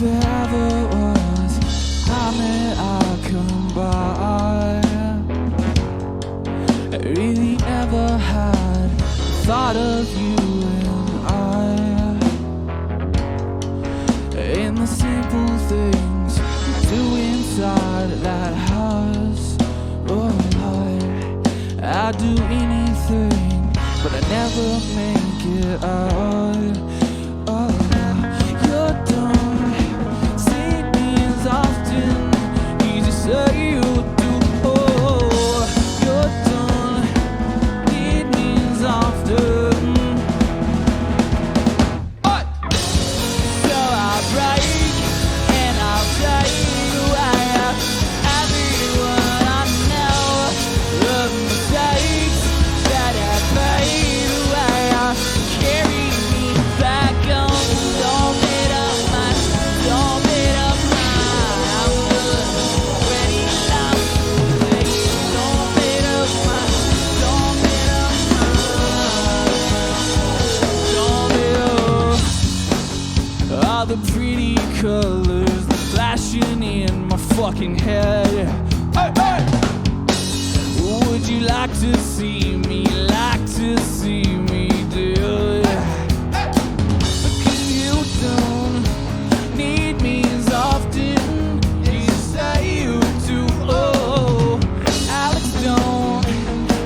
there ever was time that I come by. I really never had thought of you and I, in the simple things we do inside that house. Oh, I'd do anything, but I never make it out. Oh, you don't see me as often. You just say you do. Oh, you don't need me as often. Oh. So I'll break and I'll take away everyone I know, the mistakes that I made away. Carry me back home. Don't make up my, don't make up my. I'm good, ready, loud, don't make up my, don't make up my, don't make up. All the pretty colors flashing in my fucking head. Hey, hey! Would you like to see me, do it? Cause you don't need me as often. You say you do. Oh, Alex don't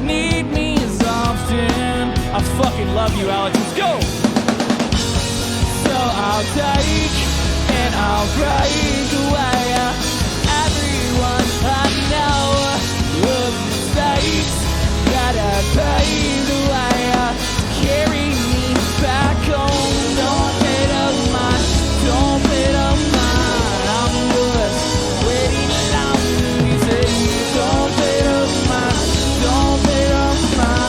need me as often. I fucking love you, Alex. Let's go! So I'll take and I'll break away everyone I know, the mistakes that I paved away. Carry me back home. Don't pay up mine, don't pay up mine. I'm good, ready now. You say don't pay up mine, don't pay up mine.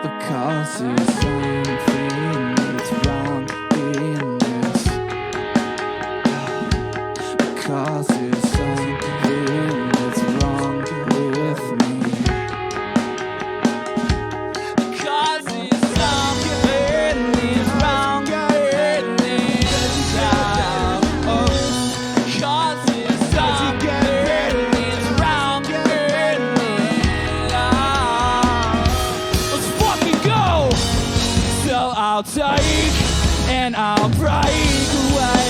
Because there's something that's wrong in this. Because there's something that's wrong with me. Because there's something that's wrong with me. Oh, because there's something that's wrong with me. Let's fucking go! So I'll take and I'll break away